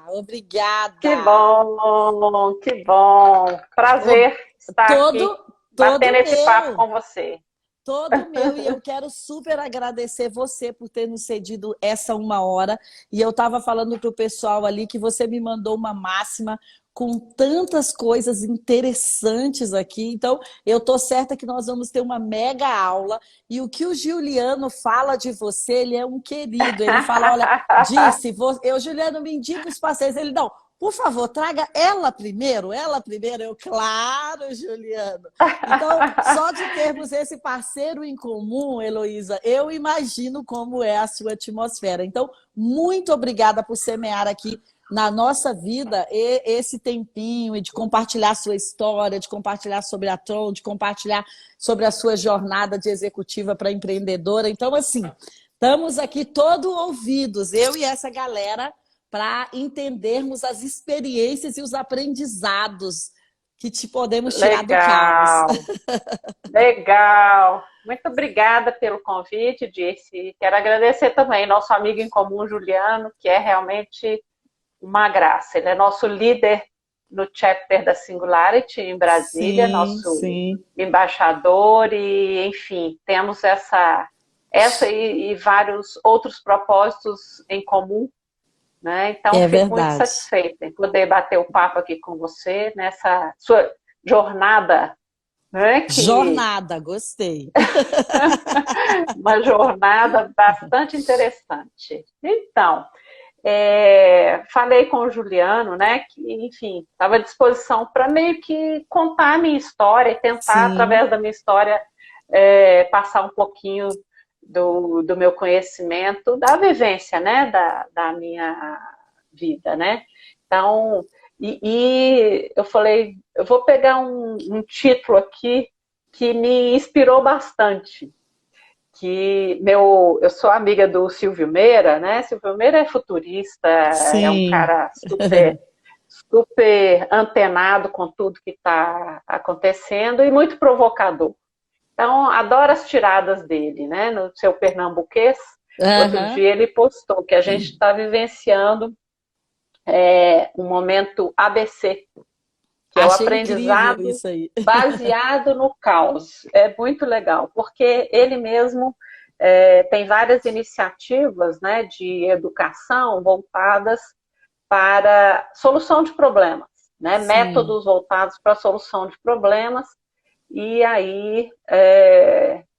Obrigada. Que bom, que bom. Ô, Prazer estar aqui Todo, batendo todo esse papo meu. com você. Todo meu, e eu quero super agradecer você por ter nos cedido essa 1 hora. E eu estava falando para o pessoal ali que você me mandou uma máxima com tantas coisas interessantes aqui. Então, eu estou certa que nós vamos ter uma mega aula. E o que o Giuliano fala de você, ele é um querido. Ele fala: olha, eu, Giuliano, me indica os passeios. Ele, não, por favor, traga ela primeiro, ela primeiro. Eu, claro, Juliano. Então, só de termos esse parceiro em comum, Heloísa, eu imagino como é a sua atmosfera. Então, muito obrigada por semear aqui na nossa vida esse tempinho e de compartilhar a sua história, de compartilhar sobre a Tron, de compartilhar sobre a sua jornada de executiva para empreendedora. Então, assim, estamos aqui todos ouvidos, eu e essa galera, para entendermos as experiências e os aprendizados que te podemos tirar do caos. Legal, legal. Muito obrigada pelo convite, Dirce. Quero agradecer também nosso amigo em comum, Juliano, que é realmente uma graça. Ele é nosso líder no chapter da Singularity em Brasília, Sim, nosso sim, embaixador e, enfim, temos essa e vários outros propósitos em comum, né? Então, é fico muito verdade. satisfeita em poder bater o papo aqui com você nessa sua jornada, né? Que Jornada, gostei. uma jornada bastante interessante. Então, falei com o Juliano, né, que, enfim, estava à disposição para meio que contar a minha história e tentar, Sim, através da minha história, passar um pouquinho do meu conhecimento, da vivência, né, da minha vida, né. Então, e eu falei, eu vou pegar um título aqui que me inspirou bastante, eu sou amiga do Silvio Meira, né? Silvio Meira é futurista, é um sim, cara super antenado com tudo que está acontecendo e muito provocador. Então, adoro as tiradas dele, né? No seu pernambuquês, outro aham. dia ele postou que a gente está vivenciando um momento ABC, que é o Achei incrível aprendizado isso aí. baseado no caos. É muito legal, porque ele mesmo tem várias iniciativas, né, de educação voltadas para solução de problemas, né, Sim, métodos voltados para a solução de problemas. E aí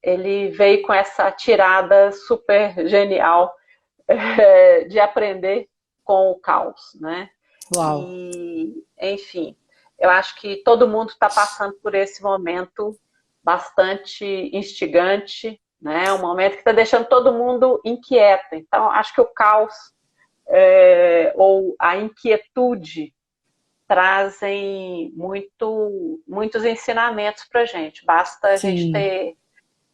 ele veio com essa tirada super genial de aprender com o caos, né? uau. E, enfim, eu acho que todo mundo está passando por esse momento bastante instigante, né? Um momento que está deixando todo mundo inquieto. Então, acho que o caos ou a inquietude trazem muitos ensinamentos para a gente. Basta a gente Sim, ter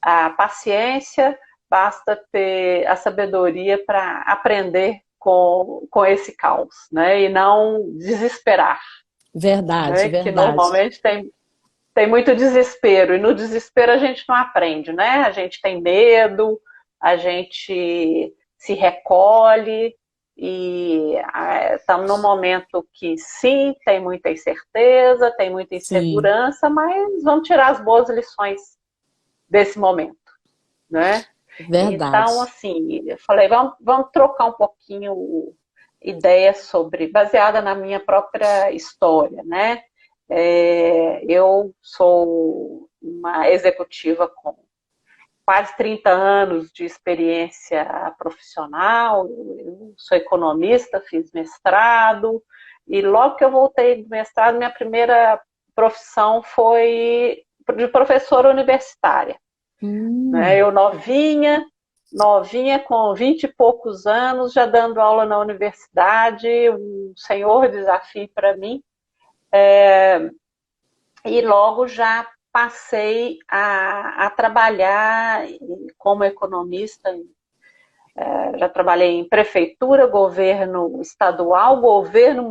a paciência, basta ter a sabedoria para aprender com esse caos, né? E não desesperar, verdade, né? Que verdade. normalmente tem muito desespero, e no desespero a gente não aprende, né? A gente tem medo, a gente se recolhe, e estamos num momento que sim, tem muita incerteza, tem muita Sim, insegurança, mas vamos tirar as boas lições desse momento, né? Então, verdade. assim, eu falei, vamos trocar um pouquinho ideias baseada na minha própria história, né? Eu sou uma executiva com quase 30 anos de experiência profissional, eu sou economista, fiz mestrado, e logo que eu voltei do mestrado, minha primeira profissão foi de professora universitária, né? Hum, Eu novinha, com 20 e poucos anos, já dando aula na universidade, um senhor desafio para mim, e logo já passei a trabalhar como economista. Já trabalhei em prefeitura, governo estadual, governo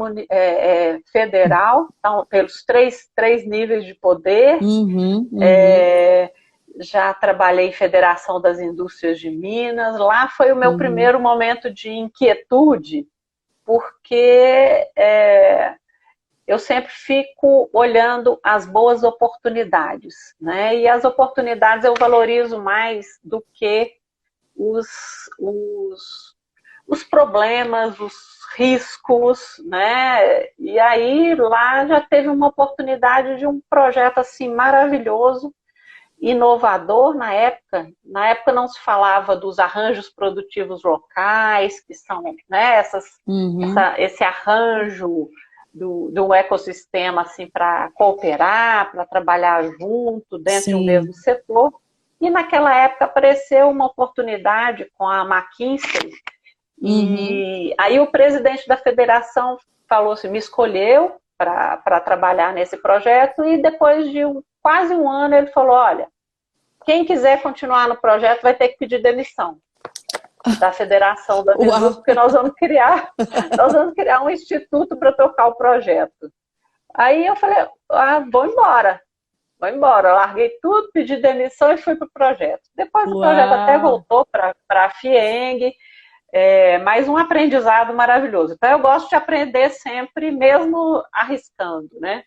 federal, então, pelos três níveis de poder, uhum, uhum. já trabalhei em Federação das Indústrias de Minas. Lá foi o meu primeiro momento de inquietude, porque eu sempre fico olhando as boas oportunidades, né? E as oportunidades eu valorizo mais do que os, os problemas, os riscos, né? E aí lá já teve uma oportunidade de um projeto assim maravilhoso, inovador na época. Na época não se falava dos arranjos produtivos locais, que são, né, esse arranjo do ecossistema assim, para cooperar, para trabalhar junto dentro de um Sim. mesmo setor. E naquela época apareceu uma oportunidade com a McKinsey, e aí o presidente da federação falou assim, me escolheu para trabalhar nesse projeto, e depois de quase um ano ele falou, olha, quem quiser continuar no projeto vai ter que pedir demissão da Federação das Indústrias, porque nós vamos criar um instituto para tocar o projeto. Aí eu falei, vou embora. Eu larguei tudo, pedi demissão e fui para o projeto. Depois o projeto até voltou para a FIENG, mais um aprendizado maravilhoso. Então eu gosto de aprender sempre, mesmo arriscando, né?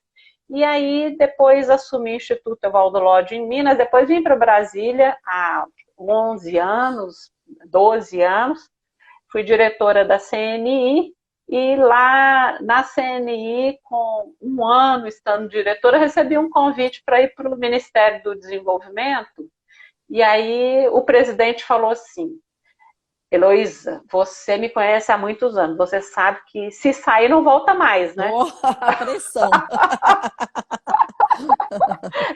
E aí depois assumi o Instituto Evaldo Lodge em Minas, depois vim para Brasília há 11 anos, 12 anos, fui diretora da CNI, e lá na CNI, com um ano estando diretora, recebi um convite para ir para o Ministério do Desenvolvimento, e aí o presidente falou assim, Heloísa, você me conhece há muitos anos, você sabe que se sair não volta mais, né? A pressão.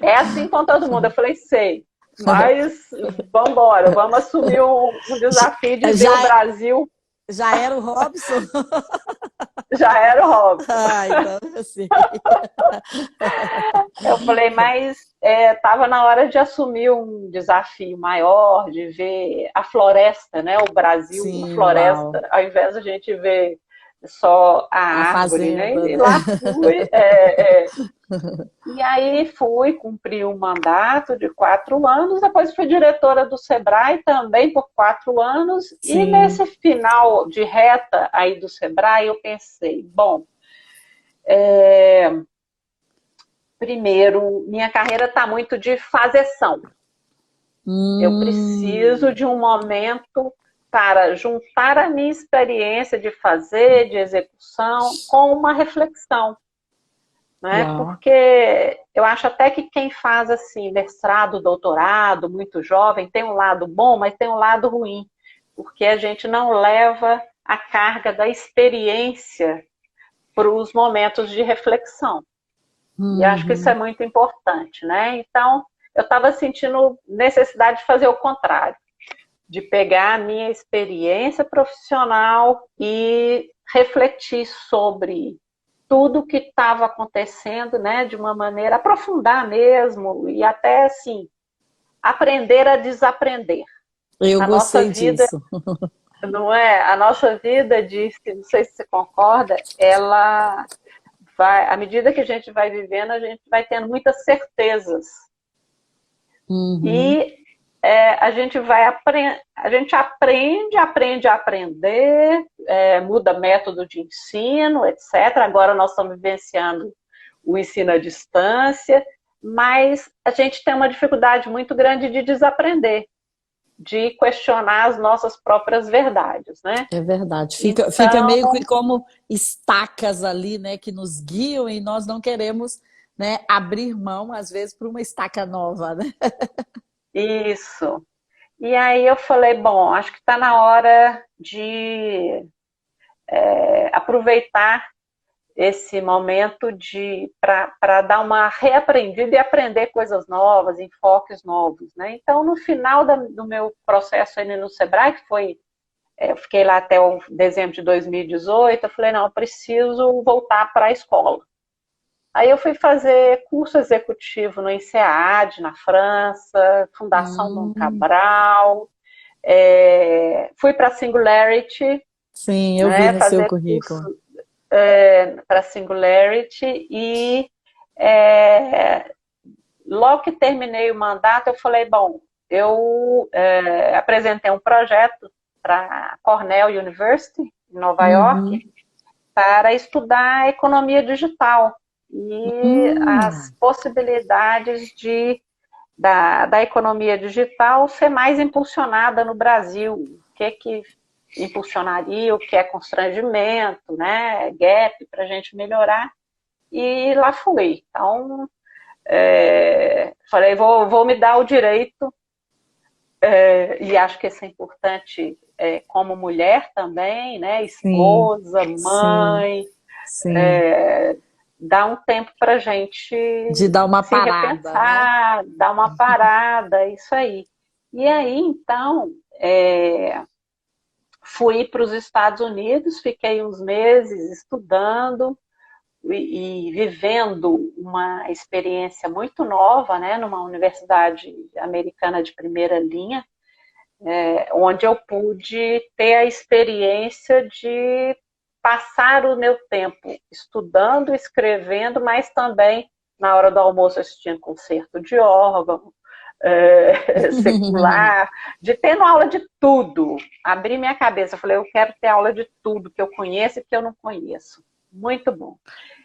É assim com todo mundo. Eu falei, sei, mas vamos embora, vamos assumir um desafio de ver o Brasil. Já era o Robson? Já era o Robson. Então eu sei. Eu falei, mas estava na hora de assumir um desafio maior, de ver a floresta, né? O Brasil, sim, uma floresta, uau, ao invés de a gente ver só a árvore, fazenda, né? E lá fui. E aí fui cumprir um mandato de 4 anos, depois fui diretora do Sebrae também por 4 anos, sim, e nesse final de reta aí do Sebrae eu pensei, bom, primeiro, minha carreira está muito de fazeção. Eu preciso de um momento para juntar a minha experiência de fazer, de execução, com uma reflexão. Né? Porque eu acho até que quem faz assim, mestrado, doutorado, muito jovem, tem um lado bom, mas tem um lado ruim, porque a gente não leva a carga da experiência para os momentos de reflexão. E acho que isso é muito importante, né? Então, eu estava sentindo necessidade de fazer o contrário, de pegar a minha experiência profissional e refletir sobre tudo que estava acontecendo, né, de uma maneira, aprofundar mesmo, e até, assim, aprender a desaprender. Eu gostei disso. Não é? A nossa vida, não sei se você concorda, ela vai, à medida que a gente vai vivendo, a gente vai tendo muitas certezas. E a gente aprende a aprender, muda método de ensino, etc. Agora nós estamos vivenciando o ensino à distância, mas a gente tem uma dificuldade muito grande de desaprender, de questionar as nossas próprias verdades, né? É verdade. Fica meio que como estacas ali, né, que nos guiam, e nós não queremos, né, abrir mão, às vezes, para uma estaca nova, né? Isso. E aí eu falei, bom, acho que está na hora de aproveitar esse momento para dar uma reaprendida e aprender coisas novas, enfoques novos, né? Então, no final do meu processo aí no Sebrae, que foi, eu fiquei lá até o dezembro de 2018, eu falei, não, eu preciso voltar para a escola. Aí eu fui fazer curso executivo no INSEAD, na França, Fundação Dom Cabral, fui para a Singularity. Sim, eu vi no seu currículo. Para a Singularity, e logo que terminei o mandato, eu falei, bom, eu apresentei um projeto para a Cornell University, em Nova York, Uhum. para estudar a economia digital e as Hum. possibilidades da economia digital ser mais impulsionada no Brasil. O que impulsionaria, o que é constrangimento, né, gap para a gente melhorar. E lá fui. Então, falei, vou me dar o direito, e acho que isso é importante como mulher também, né, Sim, esposa, sim, mãe, sim. dar um tempo para a gente De dar uma se parada, né? repensar, dar uma parada, isso aí. E aí, então, fui para os Estados Unidos, fiquei uns meses estudando e vivendo uma experiência muito nova, né, numa universidade americana de primeira linha, onde eu pude ter a experiência de passar o meu tempo estudando, escrevendo, mas também na hora do almoço assistindo concerto de órgão, secular, de tendo aula de tudo. Abri minha cabeça, falei, eu quero ter aula de tudo que eu conheço e que eu não conheço. Muito bom.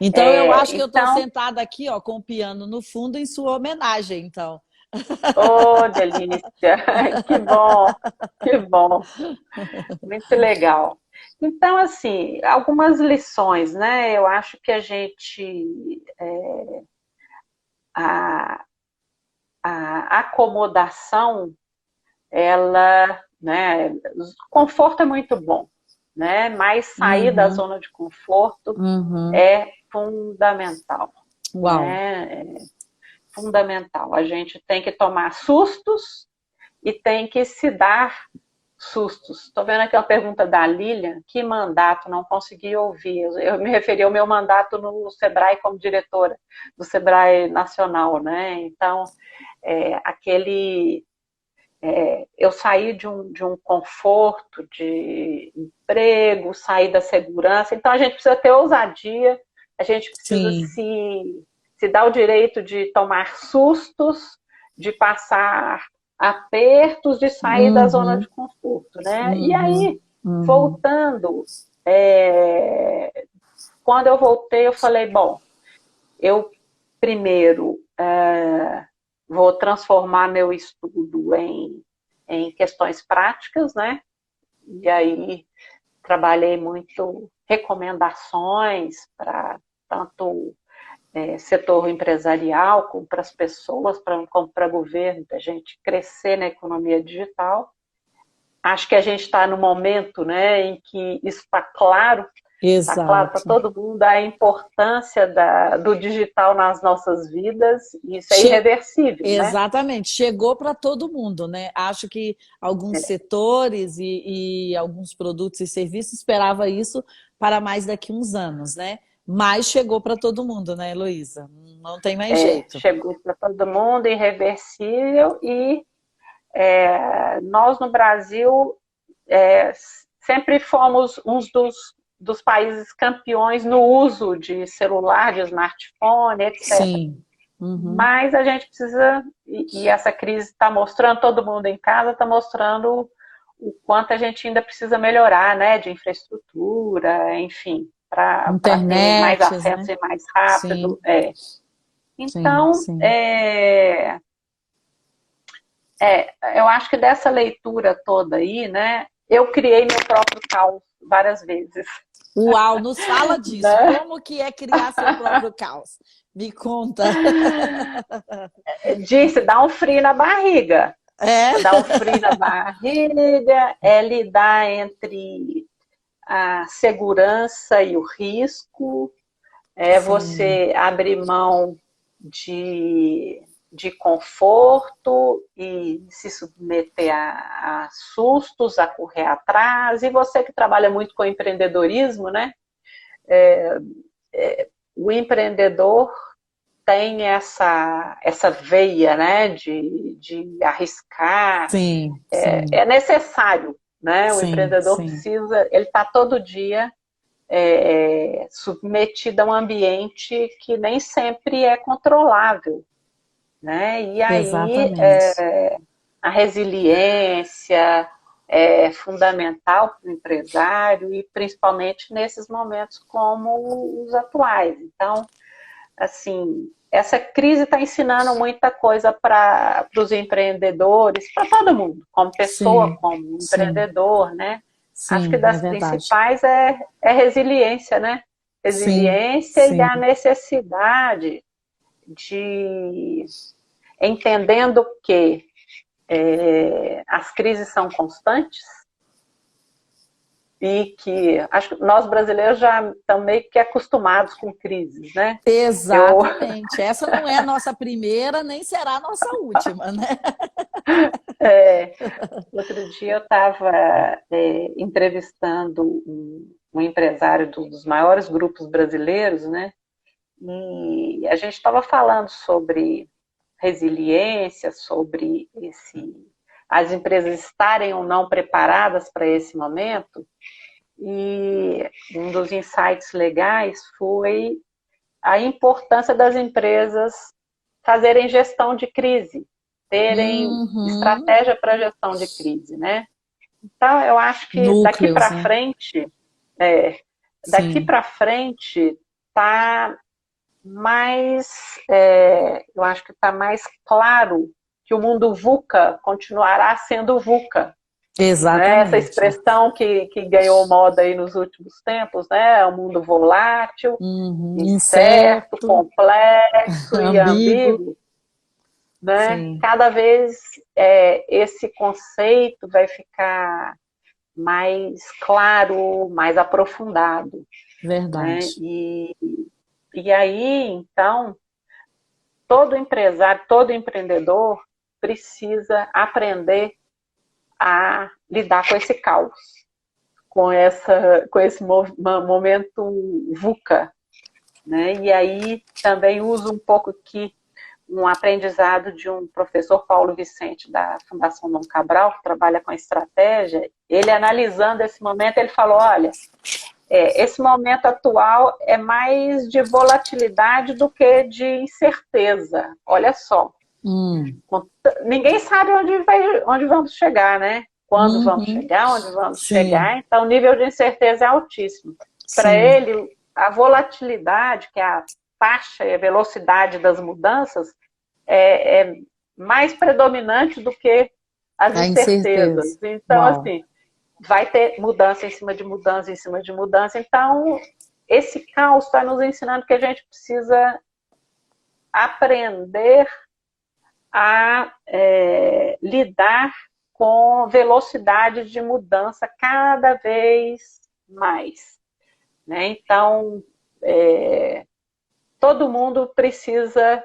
Então eu acho que eu estou Então, sentada aqui, ó, com o piano no fundo em sua homenagem, então. oh, delícia! Que bom, que bom. Muito legal. Então, assim, algumas lições, né? Eu acho que a, a acomodação, ela, né? O conforto é muito bom, né? Mas sair da Uhum, zona de conforto uhum. é fundamental, Uau. né? É fundamental. A gente tem que tomar sustos e tem que se dar sustos. Estou vendo aqui uma pergunta da Lilian, que mandato, não consegui ouvir. Eu me referi ao meu mandato no Sebrae como diretora do Sebrae Nacional, né? Então, eu saí de um conforto, de emprego, saí da segurança, então a gente precisa ter ousadia, a gente precisa Sim. se dar o direito de tomar sustos, de passar apertos, de sair da zona Uhum, de conforto, né? E uhum, aí, uhum, voltando, quando eu voltei, eu falei, bom, eu primeiro vou transformar meu estudo em questões práticas, né? E aí trabalhei muito recomendações para tanto setor empresarial como para as pessoas, como para o governo, para a gente crescer na economia digital. Acho que a gente está no momento, né, em que isso está claro para exato. todo mundo a importância do digital nas nossas vidas, e isso é Che- irreversível, né? Exatamente, chegou para todo mundo, né? Acho que alguns setores e alguns produtos e serviços esperava isso para mais daqui uns anos, né? Mas chegou para todo mundo, né, Heloísa? Não tem mais jeito. Chegou para todo mundo, irreversível, e nós no Brasil é, sempre fomos uns dos países campeões no uso de celular, de smartphone, etc. Sim. Uhum. Mas a gente precisa, e essa crise está mostrando, todo mundo em casa está mostrando o quanto a gente ainda precisa melhorar, né, de infraestrutura, enfim, para ter mais Internet, acesso né? e mais Sim, rápido. sim, Então, sim. eu acho que dessa leitura toda aí, né, eu criei meu próprio caos várias vezes. Uau, nos fala disso. Né? Como que é criar seu próprio caos? Me conta. Disse, dá um frio na barriga. É? Dá um frio na barriga, é lidar entre a segurança e o risco, é Sim. você abrir mão de conforto e se submeter a sustos, a correr atrás. E você que trabalha muito com empreendedorismo, né? O empreendedor tem essa veia, né, de arriscar, Sim, sim, é necessário, né? O sim, empreendedor sim. precisa, ele está todo dia submetido a um ambiente que nem sempre é controlável. né? E aí Exatamente. a resiliência é fundamental para o empresário e principalmente nesses momentos como os atuais. Então, assim, essa crise está ensinando muita coisa para os empreendedores, para todo mundo, como pessoa, Sim, como sim, empreendedor, né? Acho que sim, é das verdade. principais é resiliência, né? Sim, Resiliência e sim. a necessidade de, entendendo que as crises são constantes e que acho que nós brasileiros já estamos meio que acostumados com crises, né? Eu, Exatamente. Essa não é a nossa primeira, nem será a nossa última, né? é, outro dia eu estava entrevistando um empresário dos maiores grupos brasileiros, né? E a gente estava falando sobre resiliência, sobre as empresas estarem ou não preparadas para esse momento. E um dos insights legais foi a importância das empresas fazerem gestão de crise, terem Uhum. estratégia para gestão de crise, né? Então, eu acho que Núcleos, né? é, daqui Sim, para frente tá mais, eu acho que está mais claro que o mundo VUCA continuará sendo VUCA, né? Essa exatamente. expressão que ganhou moda aí nos últimos tempos, né? É um mundo volátil, Uhum. incerto, Incerto, complexo e ambíguo, ambíguo, né? sim, Cada vez esse conceito vai ficar mais claro, mais aprofundado, né? verdade. E aí, então, todo empresário, todo empreendedor precisa aprender a lidar com esse caos, com esse momento VUCA, né? E aí também uso um pouco aqui um aprendizado de um professor Paulo Vicente da Fundação Dom Cabral, que trabalha com estratégia. Ele analisando esse momento, ele falou: olha, esse momento atual é mais de volatilidade do que de incerteza. Olha só, Hum. ninguém sabe onde vamos chegar, né? Quando vamos Uhum. chegar, onde vamos Sim, chegar. Então, o nível de incerteza é altíssimo. Para sim. ele, a volatilidade, que é a taxa e a velocidade das mudanças, é mais predominante do que as A incerteza. incertezas. Então, Uau. assim, vai ter mudança em cima de mudança em cima de mudança. Então, esse caos está nos ensinando que a gente precisa aprender a lidar com velocidade de mudança cada vez mais, né? Então, todo mundo precisa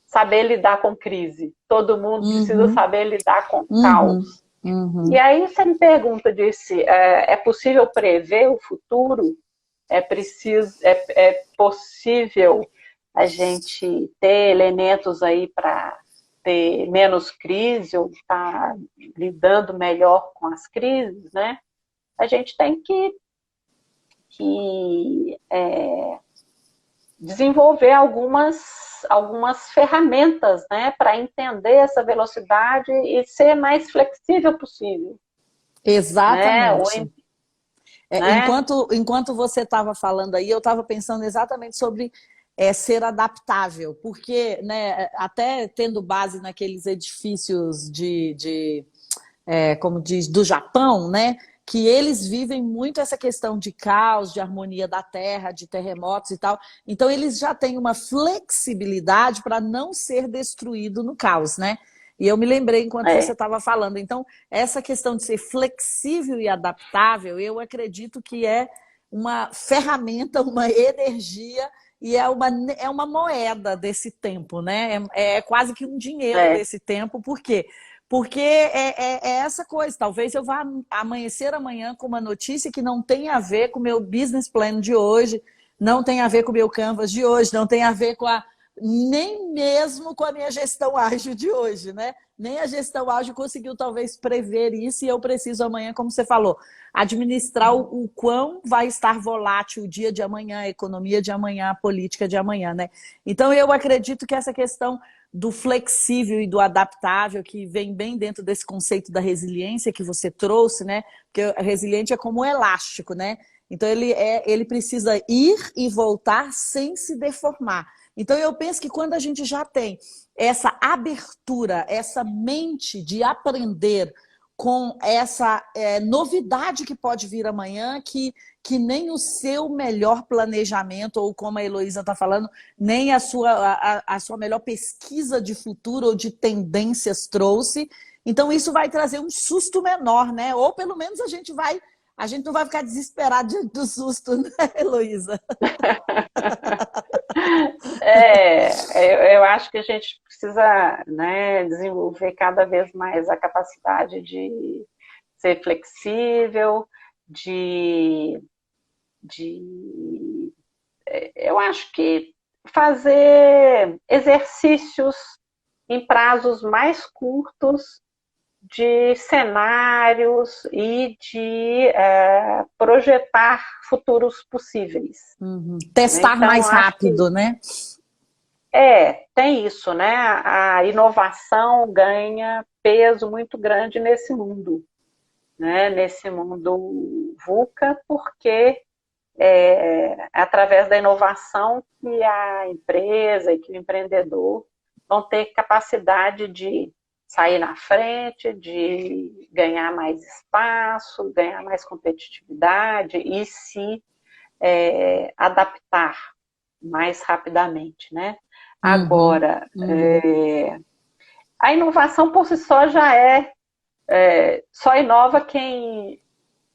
saber lidar com crise, todo mundo precisa Uhum. saber lidar com Uhum. caos. E Uhum. aí você me pergunta, disse, é possível prever o futuro? É possível a gente ter elementos aí para ter menos crise ou estar lidando melhor com as crises, né? A gente tem que desenvolver algumas ferramentas, né, para entender essa velocidade e ser mais flexível possível, né? Exatamente. Né? Enquanto você estava falando aí, eu estava pensando exatamente sobre ser adaptável, porque, né, até tendo base naqueles edifícios como diz, do Japão, né, que eles vivem muito essa questão de caos, de harmonia da terra, de terremotos e tal. Então, eles já têm uma flexibilidade para não ser destruído no caos, né? E eu me lembrei enquanto você É, estava falando. Então, essa questão de ser flexível e adaptável, eu acredito que é uma ferramenta, uma energia e é uma moeda desse tempo, né? É quase que um dinheiro é, desse tempo, por quê? Porque é essa coisa. Talvez eu vá amanhecer amanhã com uma notícia que não tem a ver com o meu business plan de hoje, não tem a ver com o meu canvas de hoje, não tem a ver nem mesmo com a minha gestão ágil de hoje, né? Nem a gestão ágil conseguiu talvez prever isso e eu preciso amanhã, como você falou, administrar o quão vai estar volátil o dia de amanhã, a economia de amanhã, a política de amanhã, né? Então eu acredito que essa questão do flexível e do adaptável, que vem bem dentro desse conceito da resiliência que você trouxe, né? Porque a resiliente é como um elástico, né? Então ele precisa ir e voltar sem se deformar. Então eu penso que quando a gente já tem essa abertura, essa mente de aprender com essa novidade que pode vir amanhã, que nem o seu melhor planejamento, ou como a Heloísa está falando, nem a sua melhor pesquisa de futuro ou de tendências trouxe. Então isso vai trazer um susto menor, né? Ou pelo menos a gente não vai ficar desesperado diante do susto, né, Heloísa? Eu acho que a gente precisa, né, desenvolver cada vez mais a capacidade de ser flexível, eu acho que fazer exercícios em prazos mais curtos de cenários e de projetar futuros possíveis. Testar então, mais rápido, né? Tem isso, né? A inovação ganha peso muito grande nesse mundo, né? Nesse mundo VUCA, porque através da inovação que a empresa e que o empreendedor vão ter capacidade de sair na frente, de ganhar mais espaço, ganhar mais competitividade e se adaptar mais rapidamente, né? Agora, a inovação por si só já só inova quem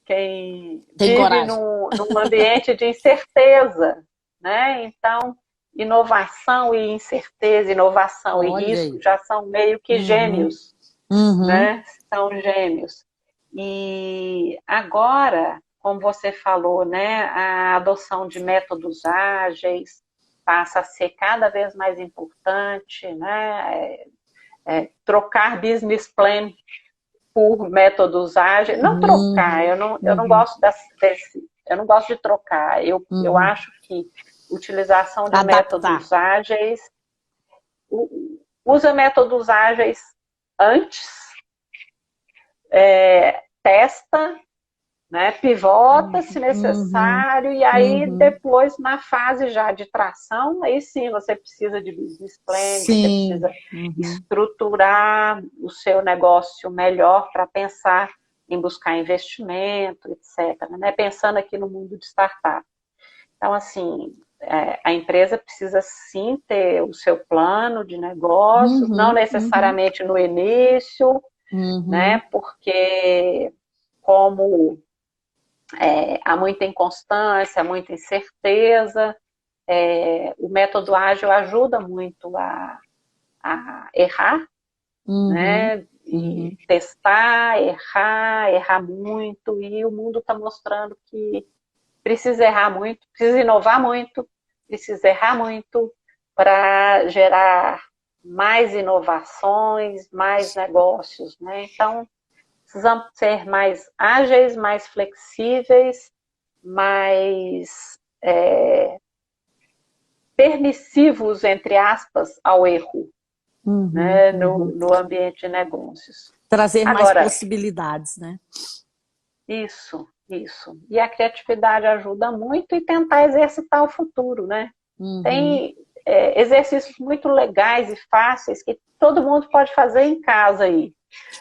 vive num ambiente de incerteza, né? Então, inovação e incerteza, inovação e risco já são meio que gêmeos, né? São gêmeos. E agora, como você falou, né, a adoção de métodos ágeis passa a ser cada vez mais importante, né? Trocar business plan por métodos ágeis, não trocar, eu não gosto eu não gosto de trocar, eu acho que utilização de métodos ágeis, usa métodos ágeis antes, testa, né, pivota se necessário, e aí depois na fase já de tração, aí sim você precisa de business plan, você precisa estruturar o seu negócio melhor para pensar em buscar investimento, etc. Né? Pensando aqui no mundo de startup. Então, assim, a empresa precisa sim ter o seu plano de negócio, não necessariamente no início, né? Porque como há muita inconstância, muita incerteza, o método ágil ajuda muito a errar, né? E testar, errar muito, e o mundo está mostrando que precisa errar muito, precisa inovar muito, precisa errar muito para gerar mais inovações, mais negócios, né? Então, precisamos ser mais ágeis, mais flexíveis, mais permissivos, entre aspas, ao erro, né, no ambiente de negócios. Trazer mais possibilidades, né? Isso. E a criatividade ajuda muito, e tentar exercitar o futuro, né? Tem exercícios muito legais e fáceis que todo mundo pode fazer em casa aí.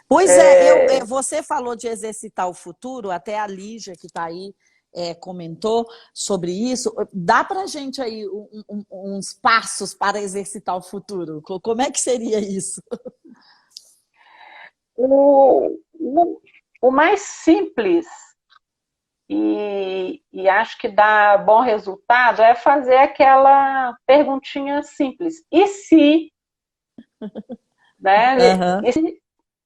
Pois você falou de exercitar o futuro, até a Lígia, que está aí, comentou sobre isso. Dá para a gente aí uns passos para exercitar o futuro? Como é que seria isso? O mais simples, e acho que dá bom resultado, é fazer aquela perguntinha simples. E se? Né? E se,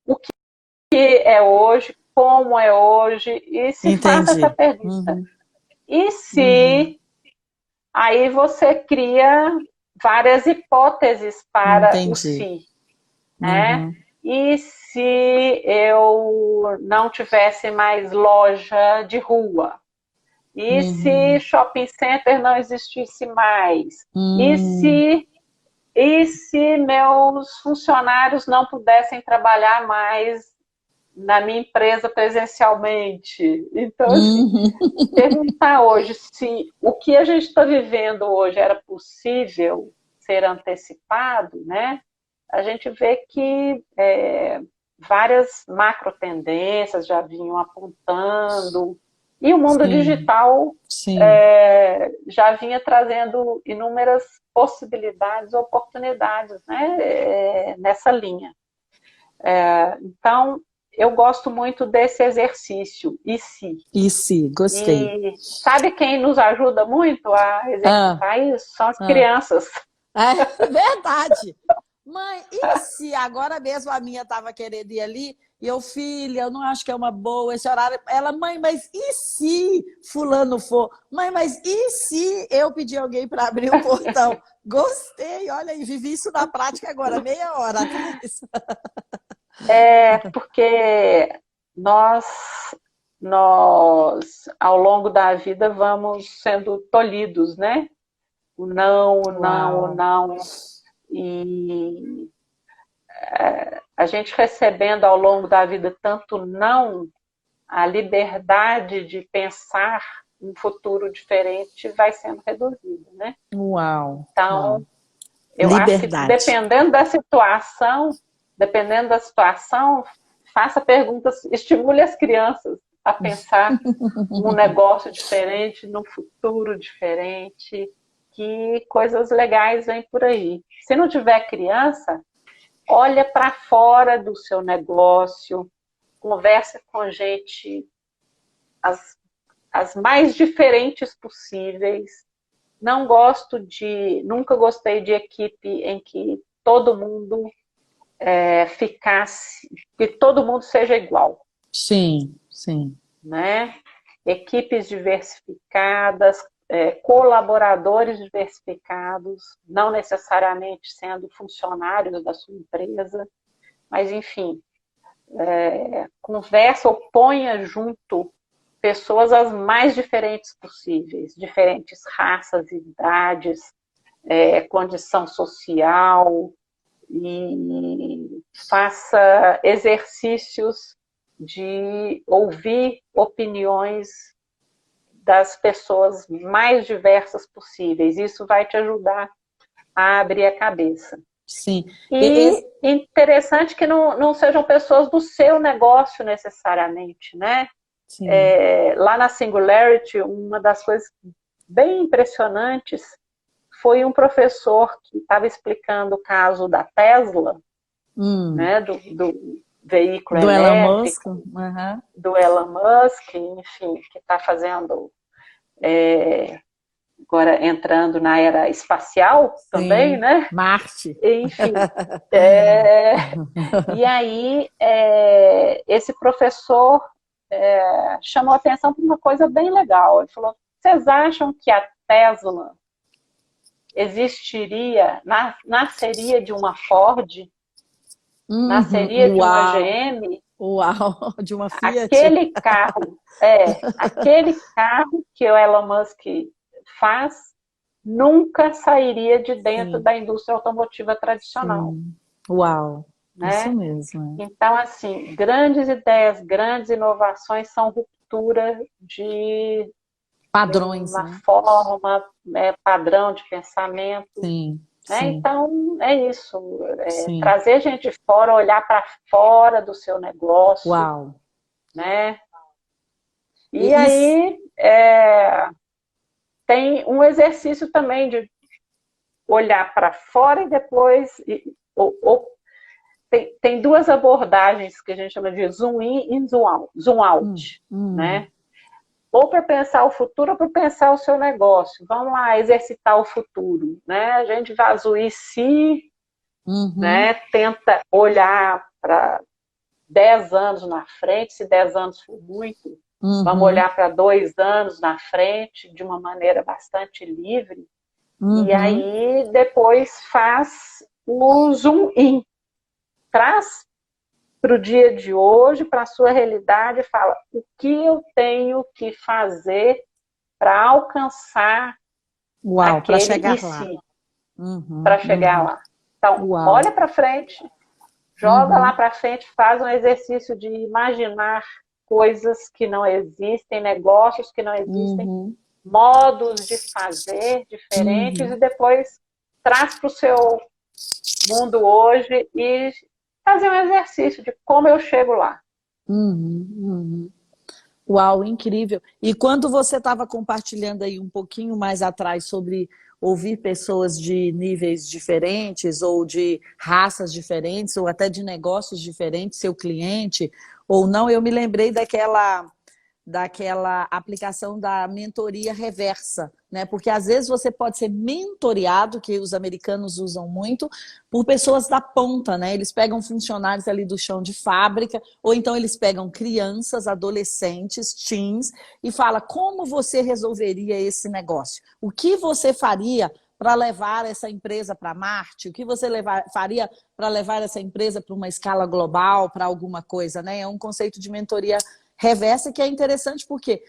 o que é hoje? Como é hoje? E se faça essa pergunta. E se? Aí você cria várias hipóteses para o se. Né? E se eu não tivesse mais loja de rua? E se shopping center não existisse mais? E se e se meus funcionários não pudessem trabalhar mais na minha empresa presencialmente? Então, assim, Uhum. perguntar hoje se o que a gente está vivendo hoje era possível ser antecipado, né? A gente vê que várias macro tendências já vinham apontando, e o mundo Sim, digital sim. já vinha trazendo inúmeras possibilidades, oportunidades, né, nessa linha. Então, eu gosto muito desse exercício, e se? E se, gostei. E sabe quem nos ajuda muito a Ah, exercitar isso? São as ah. crianças. É verdade. Mãe, e se agora mesmo a minha estava querendo ir ali e eu, filha, eu não acho que é uma boa esse horário. Ela, mãe, mas e se fulano for? Mãe, mas e se eu pedir alguém para abrir o portão? Gostei, olha aí, vivi isso na prática agora, meia hora atrás. Porque nós, ao longo da vida, vamos sendo tolhidos, né? O não, o não, o Uau. não. E a gente recebendo ao longo da vida tanto não, a liberdade de pensar um futuro diferente vai sendo reduzida, né? Uau, uau. Então, eu acho que Liberdade. dependendo da situação, faça perguntas, estimule as crianças a pensar num negócio diferente, num futuro diferente, que coisas legais vêm por aí. Se não tiver criança, olha para fora do seu negócio, conversa com gente as, as mais diferentes possíveis. Nunca gostei de equipe em que todo mundo ficasse, que todo mundo seja igual, Sim, sim. né? Equipes diversificadas, colaboradores diversificados, não necessariamente sendo funcionários da sua empresa, mas enfim, conversa ou ponha junto pessoas as mais diferentes possíveis, diferentes raças, idades, condição social, e faça exercícios de ouvir opiniões das pessoas mais diversas possíveis. Isso vai te ajudar a abrir a cabeça. Sim. E interessante que não sejam pessoas do seu negócio necessariamente, né? Sim. Lá na Singularity, uma das coisas bem impressionantes foi um professor que estava explicando o caso da Tesla, Hum. né, do veículo Do Elon Musk? elétrico, Uhum. do Elon Musk, enfim, que está fazendo, agora entrando na era espacial também, Sim. né? Marte. Enfim. E aí, esse professor chamou a atenção para uma coisa bem legal. Ele falou: vocês acham que a Tesla nasceria de uma Ford, Uhum. nasceria de uma Uau. GM? Uau. De uma Fiat? Aquele carro que o Elon Musk faz nunca sairia de dentro Sim. da indústria automotiva tradicional, Sim. Uau. Isso né? mesmo. Então, assim, grandes ideias, grandes inovações são ruptura de Padrões, uma né? forma, padrão de pensamento, Sim. né? Sim. Então, é isso. Sim. Trazer gente de fora, olhar para fora do seu negócio, Uau. né? E, E aí tem um exercício também de olhar para fora e depois tem duas abordagens que a gente chama de zoom in e zoom hum, out, hum, né? Ou para pensar o futuro ou para pensar o seu negócio. Vamos lá exercitar o futuro, né? A gente vai zoar se, uhum, né? Tenta olhar para 10 anos na frente, se 10 anos for muito, vamos uhum, olhar para 2 anos na frente de uma maneira bastante livre, e uhum. aí depois faz o zoom in, traz para o dia de hoje, para a sua realidade, e fala o que eu tenho que fazer para alcançar Uau, para aquele e chegar lá. se, Uhum, para chegar uhum. lá. Então, Uau. olha para frente, joga lá para frente, faz um exercício de imaginar coisas que não existem, negócios que não existem, Uhum. modos de fazer diferentes e Uhum. depois traz para o seu mundo hoje e fazer um exercício de como eu chego lá. Uhum. Uhum. Uau, incrível. E quando você estava compartilhando aí um pouquinho mais atrás sobre ouvir pessoas de níveis diferentes, ou de raças diferentes, ou até de negócios diferentes, seu cliente, ou não, eu me lembrei daquela aplicação da mentoria reversa, né? Porque às vezes você pode ser mentoreado, que os americanos usam muito, por pessoas da ponta, né? Eles pegam funcionários ali do chão de fábrica, ou então eles pegam crianças, adolescentes, teens, e fala como você resolveria esse negócio? O que você faria para levar essa empresa para Marte? O que você faria para levar essa empresa para uma escala global, para alguma coisa, né? É um conceito de mentoria reversa, que é interessante porque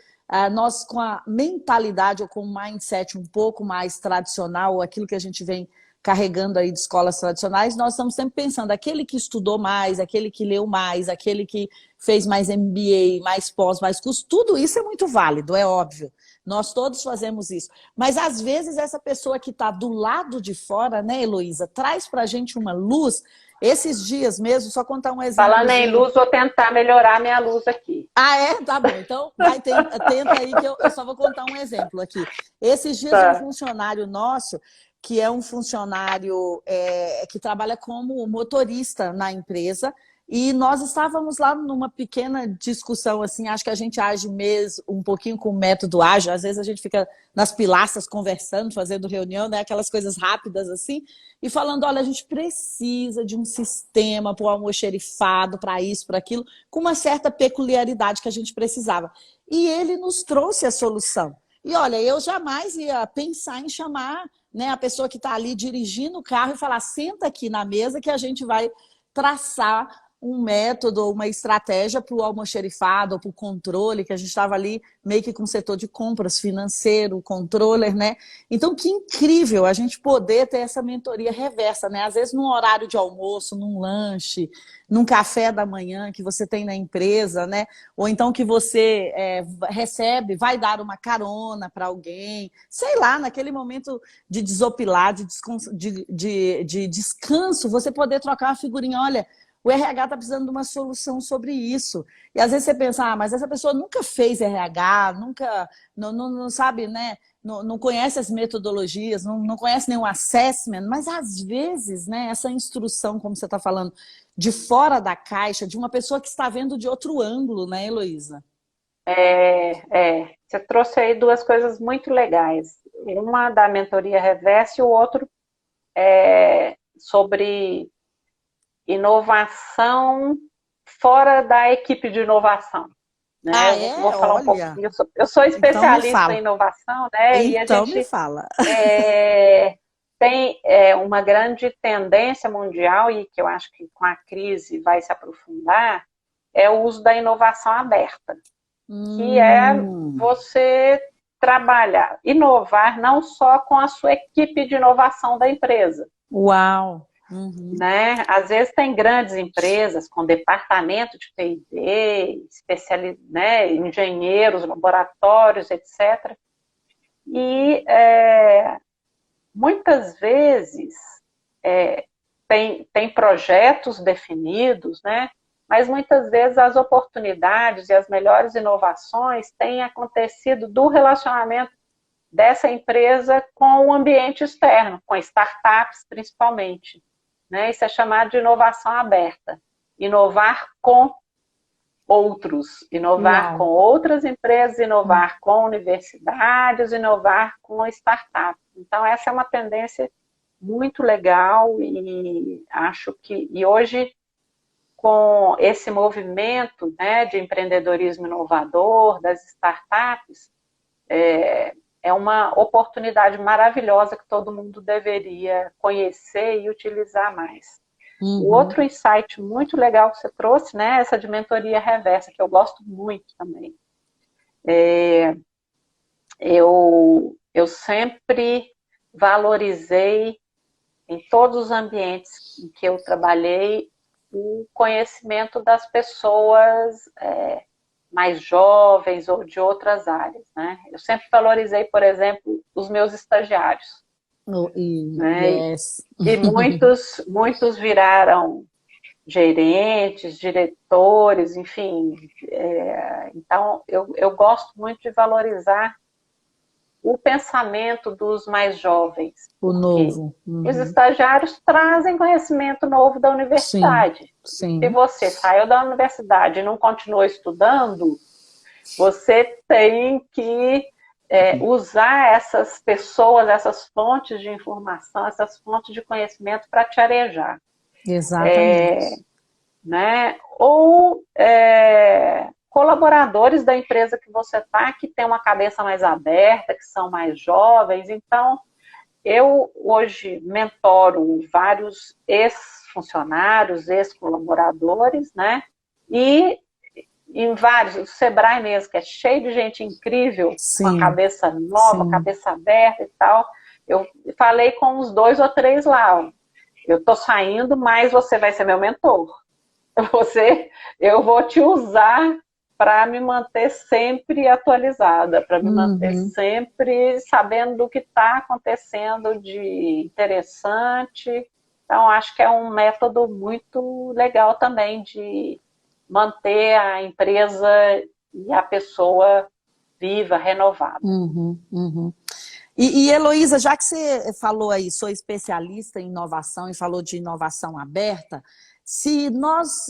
nós, com a mentalidade ou com o mindset um pouco mais tradicional, ou aquilo que a gente vem carregando aí de escolas tradicionais, nós estamos sempre pensando, aquele que estudou mais, aquele que leu mais, aquele que fez mais MBA, mais pós, mais curso, tudo isso é muito válido, é óbvio. Nós todos fazemos isso. Mas, às vezes, essa pessoa que está do lado de fora, né, Heloísa, traz para a gente uma luz. Esses dias mesmo, só contar um Falando em exemplozinho. luz, vou tentar melhorar minha luz aqui. Ah, é? Tá bom. Então, tenta aí que eu só vou contar um exemplo aqui. Esses dias, um Tá. funcionário nosso, que é um funcionário que trabalha como motorista na empresa, e nós estávamos lá numa pequena discussão, assim, acho que a gente age mesmo um pouquinho com o método ágil, às vezes a gente fica nas pilastras conversando, fazendo reunião, né, aquelas coisas rápidas assim, e falando, olha, a gente precisa de um sistema para o almoxerifado, para isso, para aquilo, com uma certa peculiaridade que a gente precisava. E ele nos trouxe a solução. E olha, eu jamais ia pensar em chamar, né, a pessoa que está ali dirigindo o carro e falar, senta aqui na mesa que a gente vai traçar um método ou uma estratégia para o almoxerifado ou para o controle, que a gente estava ali meio que com o setor de compras financeiro, controller, né? Então, que incrível a gente poder ter essa mentoria reversa, né? Às vezes num horário de almoço, num lanche, num café da manhã que você tem na empresa, né? Ou então que você recebe, vai dar uma carona para alguém, sei lá, naquele momento de desopilar, de descanso, você poder trocar uma figurinha, olha, o RH está precisando de uma solução sobre isso. E às vezes você pensa, mas essa pessoa nunca fez RH, nunca, não sabe, né? Não conhece as metodologias, não conhece nenhum assessment, mas às vezes, né, essa instrução, como você está falando, de fora da caixa, de uma pessoa que está vendo de outro ângulo, né, Heloísa? Você trouxe aí duas coisas muito legais. Uma da mentoria reversa e o outro sobre inovação fora da equipe de inovação. Né? Ah, Eu vou é? falar um Olha, pouquinho. Eu sou então me especialista em fala. inovação, né? E a Então me gente fala. tem uma grande tendência mundial, e que eu acho que com a crise vai se aprofundar, é o uso da inovação aberta, que é Hum, você trabalhar, inovar não só com a sua equipe de inovação da empresa, uau. Uhum. né? Às vezes tem grandes empresas com departamento de P&D, né? Engenheiros, laboratórios, etc. E muitas vezes tem projetos definidos, né? Mas muitas vezes as oportunidades e as melhores inovações têm acontecido do relacionamento dessa empresa com o ambiente externo, com startups principalmente. Né? Isso é chamado de inovação aberta. Inovar com outros, inovar com Uau. outras empresas, inovar com universidades, inovar com startups. Então, essa é uma tendência muito legal e acho que hoje com esse movimento, né, de empreendedorismo inovador, das startups, é uma oportunidade maravilhosa que todo mundo deveria conhecer e utilizar mais. O Uhum. outro insight muito legal que você trouxe, né, essa de mentoria reversa, que eu gosto muito também. Eu sempre valorizei em todos os ambientes em que eu trabalhei, o conhecimento das pessoas mais jovens ou de outras áreas, né? Eu sempre valorizei, por exemplo, os meus estagiários, né? Yes. E muitos viraram gerentes, diretores, enfim. Então, eu gosto muito de valorizar o pensamento dos mais jovens, O porque novo. os estagiários trazem conhecimento novo da Sim, universidade. sim. Se você saiu da universidade e não continuou estudando, você tem que usar essas pessoas, essas fontes de informação, essas fontes de conhecimento para te arejar. Exatamente. Né? Ou colaboradores da empresa que você está, que tem uma cabeça mais aberta, que são mais jovens. Então, eu hoje mentoro vários ex-funcionários, ex-colaboradores, né? E em vários, o Sebrae mesmo, que é cheio de gente incrível, Sim, com a cabeça nova, sim. cabeça aberta e tal. Eu falei com uns 2 ou 3 lá, eu tô saindo, mas você vai ser meu mentor. Eu vou te usar para me manter sempre atualizada, para me manter sempre sabendo do que está acontecendo de interessante. Então, acho que é um método muito legal também de manter a empresa e a pessoa viva, renovada. E Heloísa, já que você falou aí, sou especialista em inovação e falou de inovação aberta,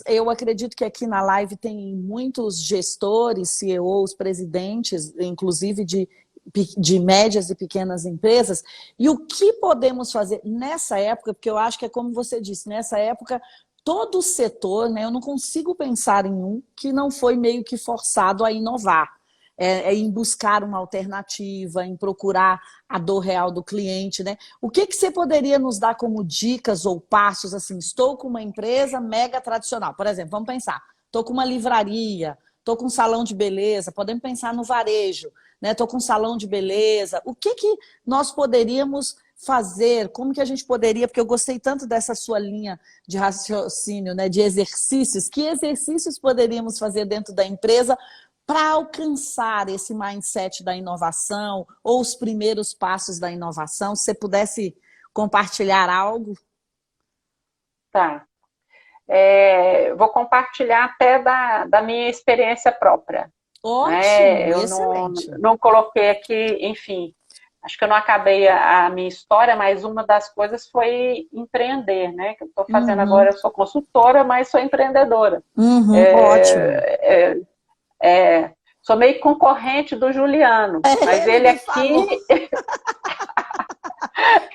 eu acredito que aqui na live tem muitos gestores, CEOs, presidentes, inclusive de médias e pequenas empresas, e o que podemos fazer nessa época, porque eu acho que é como você disse, nessa época todo o setor, né, eu não consigo pensar em um que não foi meio que forçado a inovar. Em buscar uma alternativa, em procurar a dor real do cliente, né? O que você poderia nos dar como dicas ou passos, assim, estou com uma empresa mega tradicional, por exemplo, vamos pensar, estou com uma livraria, estou com um salão de beleza, podemos pensar no varejo, né? Estou com um salão de beleza, o que nós poderíamos fazer, como que a gente poderia, porque eu gostei tanto dessa sua linha de raciocínio, né, de exercícios, que exercícios poderíamos fazer dentro da empresa para alcançar esse mindset da inovação ou os primeiros passos da inovação? Se você pudesse compartilhar algo? Tá. Vou compartilhar até da minha experiência própria. Ótimo, Eu excelente. não coloquei aqui, enfim, acho que eu não acabei a minha história, mas uma das coisas foi empreender, né? Que eu estou fazendo agora, eu sou consultora, mas sou empreendedora. Ótimo. Sou meio concorrente do Juliano, mas Ele ele me falou. aqui,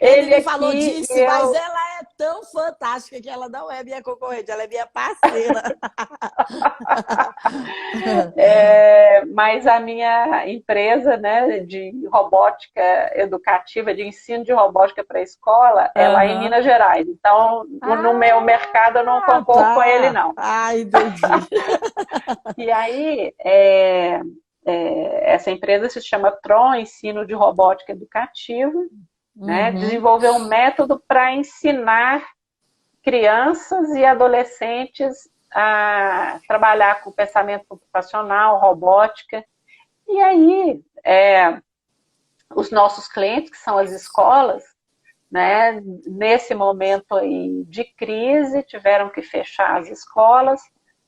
Ele ele me falou aqui, disso, mas ela é tão fantástica que ela não é minha concorrente, ela é minha parceira. Mas a minha empresa, né, de robótica educativa, de ensino de robótica para a escola, é lá em Minas Gerais. Então, no meu mercado, eu não concorro com ele, não. Ah, entendi. E aí, essa empresa se chama Tron, Ensino de Robótica Educativa, né, desenvolveu um método para ensinar crianças e adolescentes a trabalhar com pensamento computacional, robótica. E aí, os nossos clientes, que são as escolas, né, nesse momento aí de crise, tiveram que fechar as escolas.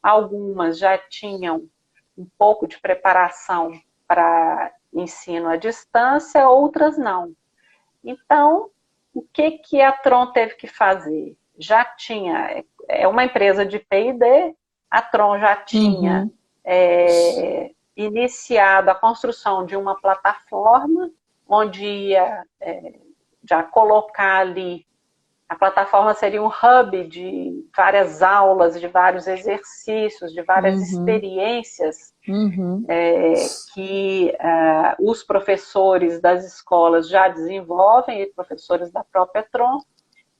Algumas já tinham um pouco de preparação para ensino à distância, outras não. Então, o que a Tron teve que fazer? Já tinha, é uma empresa de P&D, a Tron já tinha iniciado a construção de uma plataforma onde ia já colocar ali, a plataforma seria um hub de várias aulas, de vários exercícios, de várias experiências que os professores das escolas já desenvolvem, e professores da própria Tron.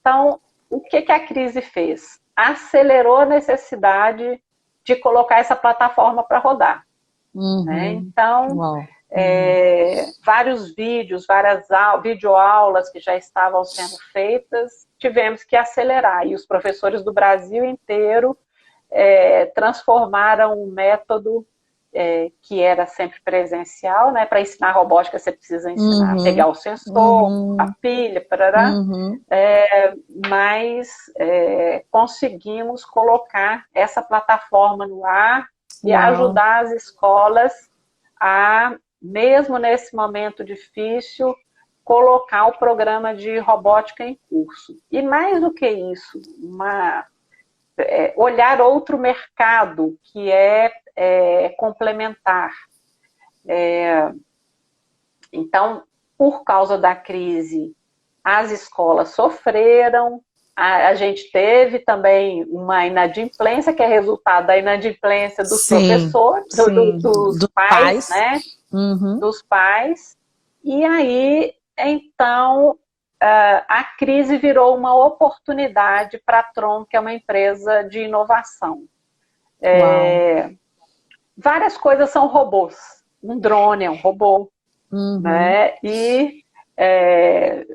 Então, o que a crise fez? Acelerou a necessidade de colocar essa plataforma para rodar. Né? Então, vários vídeos, várias videoaulas que já estavam sendo feitas, tivemos que acelerar. E os professores do Brasil inteiro transformaram o método que era sempre presencial, né? Para ensinar robótica, você precisa ensinar a pegar o sensor, a pilha, parará. Mas conseguimos colocar essa plataforma no ar e ajudar as escolas a, mesmo nesse momento difícil, colocar o programa de robótica em curso. E mais do que isso, olhar outro mercado que complementar. Então, por causa da crise, as escolas sofreram, a gente teve também uma inadimplência, que é resultado da inadimplência dos professores, dos pais, né? Dos pais. E aí, então, a crise virou uma oportunidade para a Tron, que é uma empresa de inovação. Várias coisas são robôs. Um drone é um robô, né? E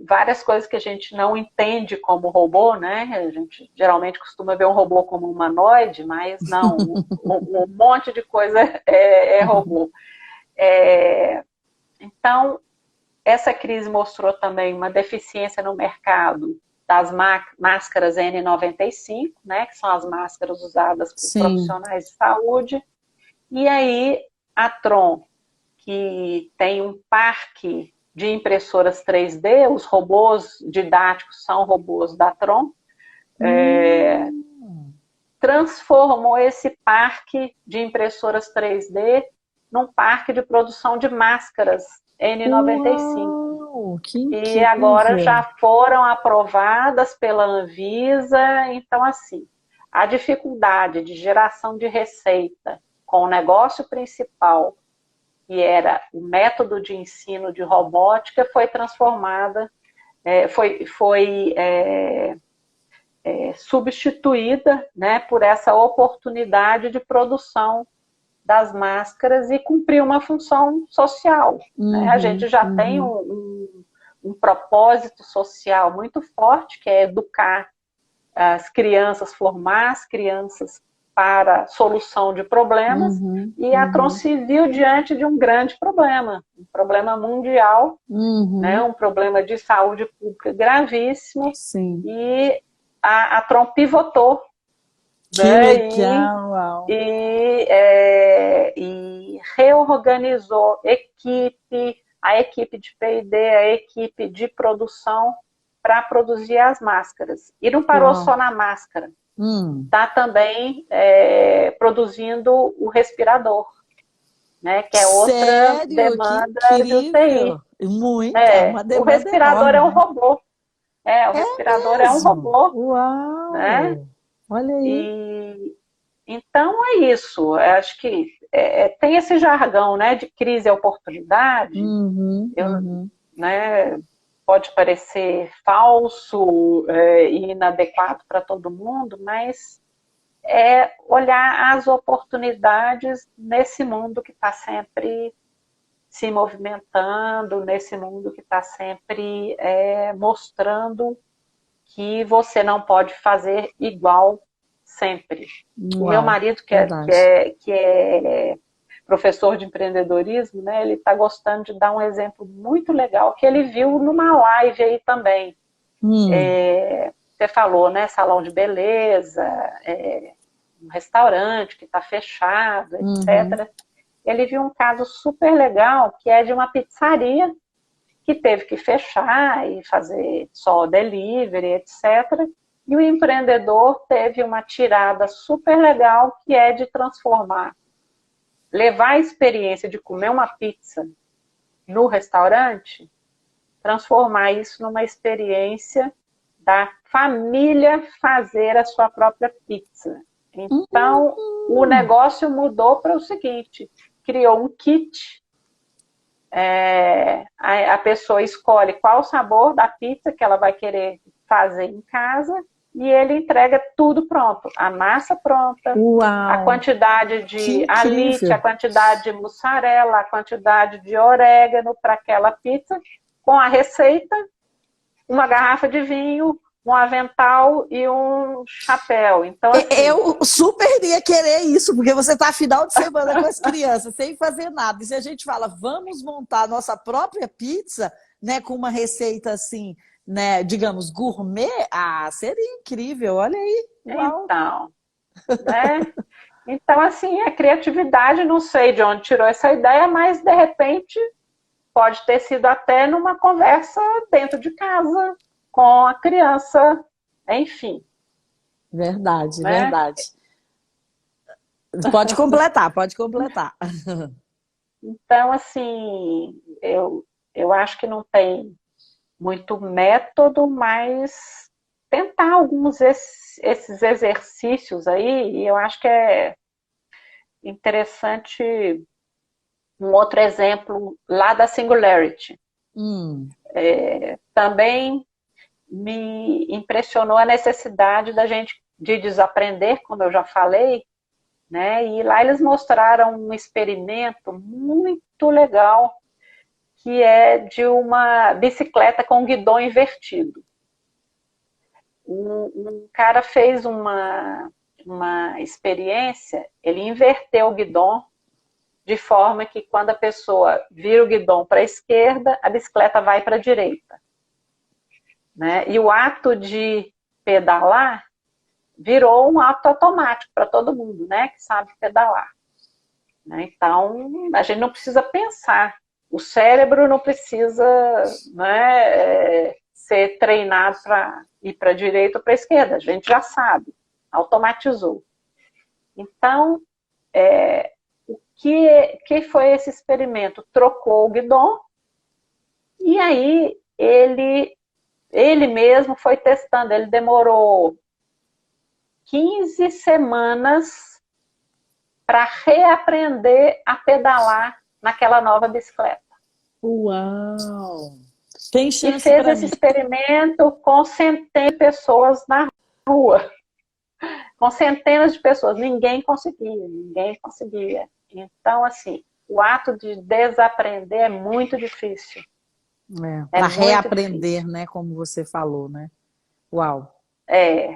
várias coisas que a gente não entende como robô, né? A gente geralmente costuma ver um robô como um humanoide, mas não, um monte de coisa é robô. Então, essa crise mostrou também uma deficiência no mercado das máscaras N95, né? Que são as máscaras usadas por profissionais de saúde. E aí, a Tron, que tem um parque de impressoras 3D, os robôs didáticos são robôs da Tron, transformou esse parque de impressoras 3D num parque de produção de máscaras N95. E agora já foram aprovadas pela Anvisa. Então, assim, a dificuldade de geração de receita com o negócio principal, que era o método de ensino de robótica, foi transformada, foi substituída, né, por essa oportunidade de produção das máscaras e cumprir uma função social. Né? A gente já tem um propósito social muito forte, que é educar as crianças, formar as crianças para solução de problemas, e a Tron se viu diante de um grande problema, um problema mundial, né, um problema de saúde pública gravíssimo, e a Tron pivotou. Que legal! E reorganizou a equipe de P&D, a equipe de produção, para produzir as máscaras. E não parou só na máscara. Está também produzindo o respirador, né, que é outra demanda de UTI. Muito, uma demanda o respirador enorme, é um robô. O respirador é um robô. Uau! Né? Olha aí. Então é isso. Eu acho que tem esse jargão, né, de crise e oportunidade. Né, pode parecer falso e inadequado para todo mundo, mas é olhar as oportunidades nesse mundo que está sempre se movimentando, nesse mundo que está sempre mostrando que você não pode fazer igual sempre. O meu marido, que é professor de empreendedorismo, né, ele está gostando de dar um exemplo muito legal que ele viu numa live aí também. Você falou, né, salão de beleza, um restaurante que está fechado, etc. Ele viu um caso super legal, que é de uma pizzaria que teve que fechar e fazer só delivery, etc. E o empreendedor teve uma tirada super legal, que é de levar a experiência de comer uma pizza no restaurante, transformar isso numa experiência da família fazer a sua própria pizza. Então, o negócio mudou para o seguinte: criou um kit. A pessoa escolhe qual o sabor da pizza que ela vai querer fazer em casa, e ele entrega tudo pronto. A massa pronta, a Uau! quantidade Que de alite, a incrível! quantidade de mussarela, a quantidade de orégano para aquela pizza, com a receita, uma garrafa de vinho, um avental e um chapéu. Então, assim... Eu super ia querer isso, porque você está final de semana com as crianças, sem fazer nada. E se a gente fala, vamos montar a nossa própria pizza, né, com uma receita assim, né, digamos, gourmet, seria incrível, olha aí. Uau! Então, né? Então, assim, a criatividade, não sei de onde tirou essa ideia, mas de repente pode ter sido até numa conversa dentro de casa com a criança, enfim, Verdade, né? verdade. Pode completar, pode completar. Então, assim, eu acho que não tem muito método, mas tentar alguns esses exercícios aí, e eu acho que é interessante um outro exemplo lá da Singularity. Hum, Também me impressionou a necessidade da gente de desaprender, como eu já falei, né? E lá eles mostraram um experimento muito legal, que é de uma bicicleta com guidão invertido. Um cara fez uma experiência, ele inverteu o guidão de forma que quando a pessoa vira o guidão para a esquerda, a bicicleta vai para a direita. Né? E o ato de pedalar virou um ato automático para todo mundo, né, que sabe pedalar. Né? Então, a gente não precisa pensar. O cérebro não precisa, né, ser treinado para ir para a direita ou para a esquerda. A gente já sabe, automatizou. Então, o que foi esse experimento? Trocou o guidão e aí ele mesmo foi testando. Ele demorou 15 semanas para reaprender a pedalar naquela nova bicicleta. uau! Tem E chance fez para esse mim. experimento com centenas de pessoas na rua. Com centenas de pessoas. Ninguém conseguia, ninguém conseguia. Então, assim, o ato de desaprender é muito difícil. É Para muito reaprender, difícil. né, como você falou, né? Uau! É,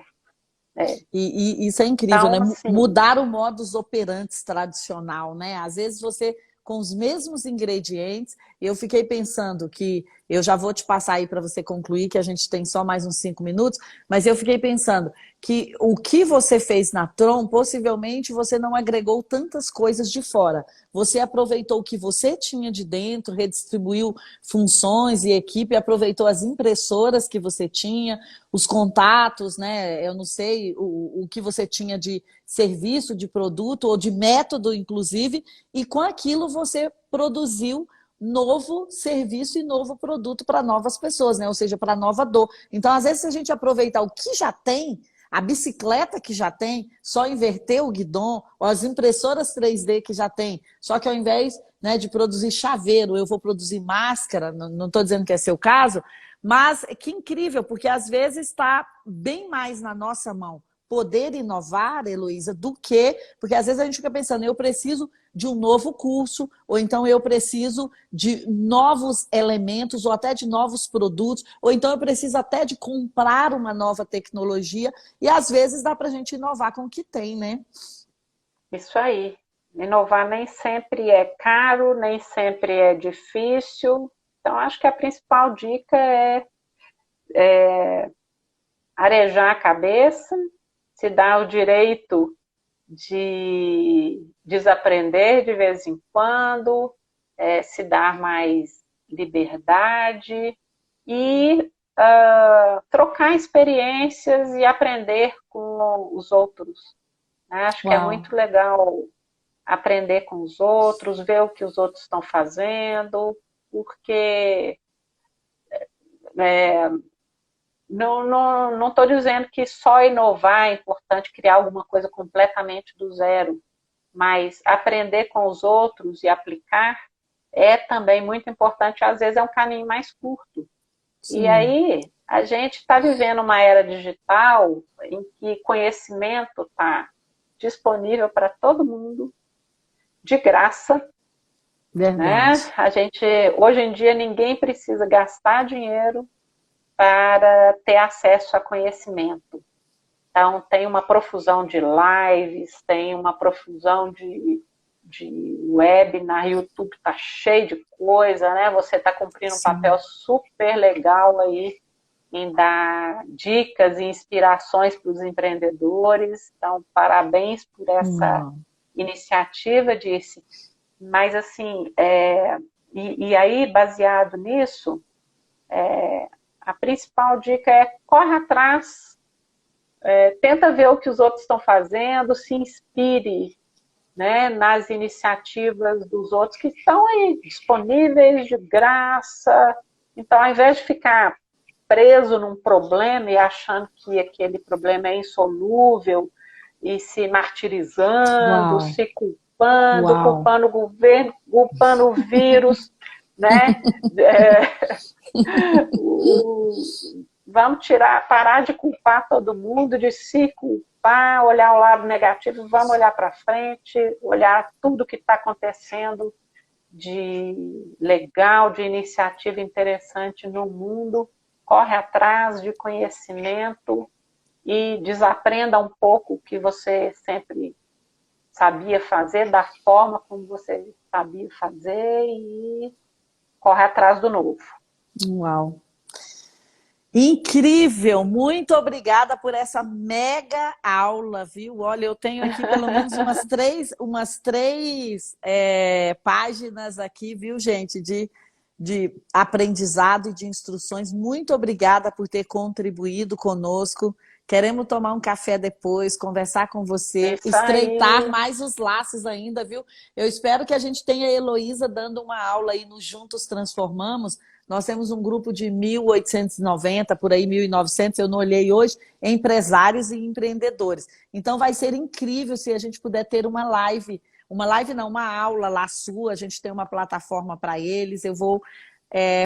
é. E isso é incrível, né? Então, assim, Mudar o modus operandi tradicional, né? Às vezes você, com os mesmos ingredientes, eu fiquei pensando que, eu já vou te passar aí para você concluir, que a gente tem só mais uns 5 minutos, mas eu fiquei pensando que o que você fez na Tron, possivelmente você não agregou tantas coisas de fora. Você aproveitou o que você tinha de dentro, redistribuiu funções e equipe, aproveitou as impressoras que você tinha, os contatos, né? Eu não sei o que você tinha de serviço, de produto ou de método, inclusive, e com aquilo você produziu novo serviço e novo produto para novas pessoas, né? Ou seja, para nova dor. Então, às vezes, se a gente aproveitar o que já tem, a bicicleta que já tem, só inverter o guidão, ou as impressoras 3D que já tem, só que ao invés, né, de produzir chaveiro, eu vou produzir máscara, não estou dizendo que é seu caso, mas que incrível, porque às vezes está bem mais na nossa mão poder inovar, Heloísa, do que... Porque às vezes a gente fica pensando, eu preciso de um novo curso, ou então eu preciso de novos elementos, ou até de novos produtos, ou então eu preciso até de comprar uma nova tecnologia, e às vezes dá para a gente inovar com o que tem, né? isso aí. Inovar nem sempre é caro, nem sempre é difícil. Então, acho que a principal dica é arejar a cabeça, se dar o direito de desaprender de vez em quando, se dar mais liberdade e trocar experiências e aprender com os outros. Né? Acho que é Uau! muito legal aprender com os outros, ver o que os outros estão fazendo, porque não estou dizendo que só inovar é importante, criar alguma coisa completamente do zero, mas aprender com os outros e aplicar é também muito importante, às vezes é um caminho mais curto. E Sim, aí, a gente está vivendo uma era digital em que conhecimento está disponível para todo mundo, de graça, né? verdade. A gente, hoje em dia, ninguém precisa gastar dinheiro para ter acesso a conhecimento. Então, tem uma profusão de lives, tem uma profusão de webinar, YouTube está cheio de coisa, né? Você está cumprindo um papel Sim. super legal aí em dar dicas e inspirações para os empreendedores. Então, parabéns por essa Não. iniciativa, disse. Mas, assim, e aí, baseado nisso, a principal dica é corre atrás, tenta ver o que os outros estão fazendo, se inspire, né, nas iniciativas dos outros que estão aí disponíveis de graça. Então, ao invés de ficar preso num problema e achando que aquele problema é insolúvel e se martirizando, Uau, se culpando, uau. culpando o governo, culpando o vírus, né? É, o, vamos parar de culpar todo mundo, de se culpar, olhar o lado negativo, vamos olhar para frente, olhar tudo que está acontecendo de legal, de iniciativa interessante no mundo, corre atrás de conhecimento e desaprenda um pouco o que você sempre sabia fazer, da forma como você sabia fazer e corre atrás do novo. Uau. Incrível! Muito obrigada por essa mega aula, viu? Olha, eu tenho aqui pelo menos umas três páginas aqui, viu, gente, de aprendizado e de instruções. Muito obrigada por ter contribuído conosco. Queremos tomar um café depois, conversar com você, Isso estreitar aí. mais os laços ainda, viu? Eu espero que a gente tenha a Heloísa dando uma aula aí no Juntos Transformamos. Nós temos um grupo de 1.890, por aí 1.900, eu não olhei hoje, empresários e empreendedores. Então vai ser incrível se a gente puder ter uma live não, uma aula lá sua, a gente tem uma plataforma para eles, eu vou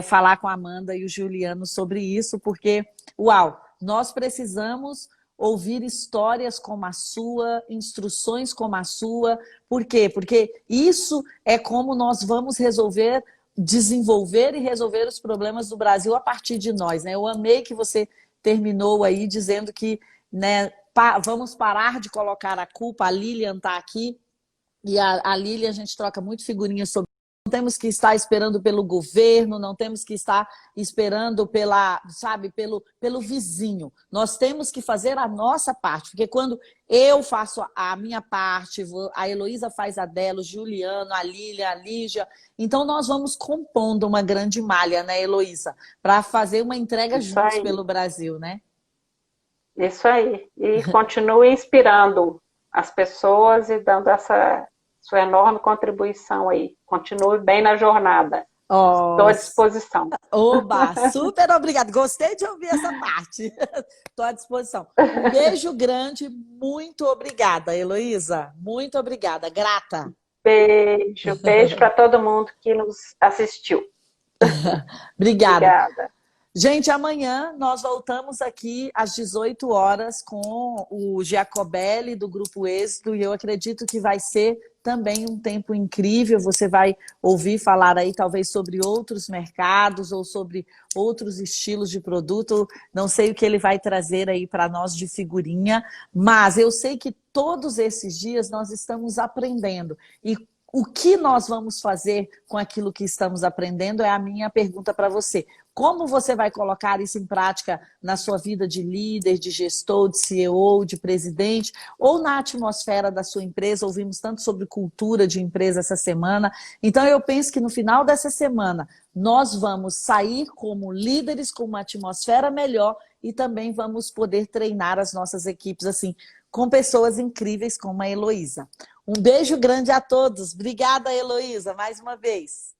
falar com a Amanda e o Juliano sobre isso, porque, uau, nós precisamos ouvir histórias como a sua, instruções como a sua. Por quê? Porque isso é como nós vamos desenvolver e resolver os problemas do Brasil a partir de nós, né? Eu amei que você terminou aí dizendo que, né, vamos parar de colocar a culpa. A Lilian está aqui e a Lilian, a gente troca muito figurinhas sobre. Não temos que estar esperando pelo governo, não temos que estar esperando pelo vizinho. Nós temos que fazer a nossa parte, porque quando eu faço a minha parte, a Heloísa faz a dela, o Juliano, a Lília, a Lígia, então nós vamos compondo uma grande malha, né, Heloísa, para fazer uma entrega Isso juntos aí. pelo Brasil, né? Isso aí. E continue inspirando as pessoas e dando essa sua enorme contribuição aí. Continue bem na jornada. Estou Oh, à disposição. oba, super obrigada. Gostei de ouvir essa parte. Estou à disposição. Um beijo grande, muito obrigada, Heloísa. Muito obrigada, grata. Beijo, beijo para todo mundo que nos assistiu. Obrigada. Obrigada. Gente, amanhã nós voltamos aqui às 18 horas com o Giacobelli do Grupo Êxito e eu acredito que vai ser também um tempo incrível. Você vai ouvir falar aí talvez sobre outros mercados ou sobre outros estilos de produto. Não sei o que ele vai trazer aí para nós de figurinha, mas eu sei que todos esses dias nós estamos aprendendo e o que nós vamos fazer com aquilo que estamos aprendendo é a minha pergunta para você. Como você vai colocar isso em prática na sua vida de líder, de gestor, de CEO, de presidente, ou na atmosfera da sua empresa? Ouvimos tanto sobre cultura de empresa essa semana. Então, eu penso que no final dessa semana, nós vamos sair como líderes, com uma atmosfera melhor e também vamos poder treinar as nossas equipes assim, com pessoas incríveis como a Heloísa. Um beijo grande a todos. Obrigada, Heloísa, mais uma vez.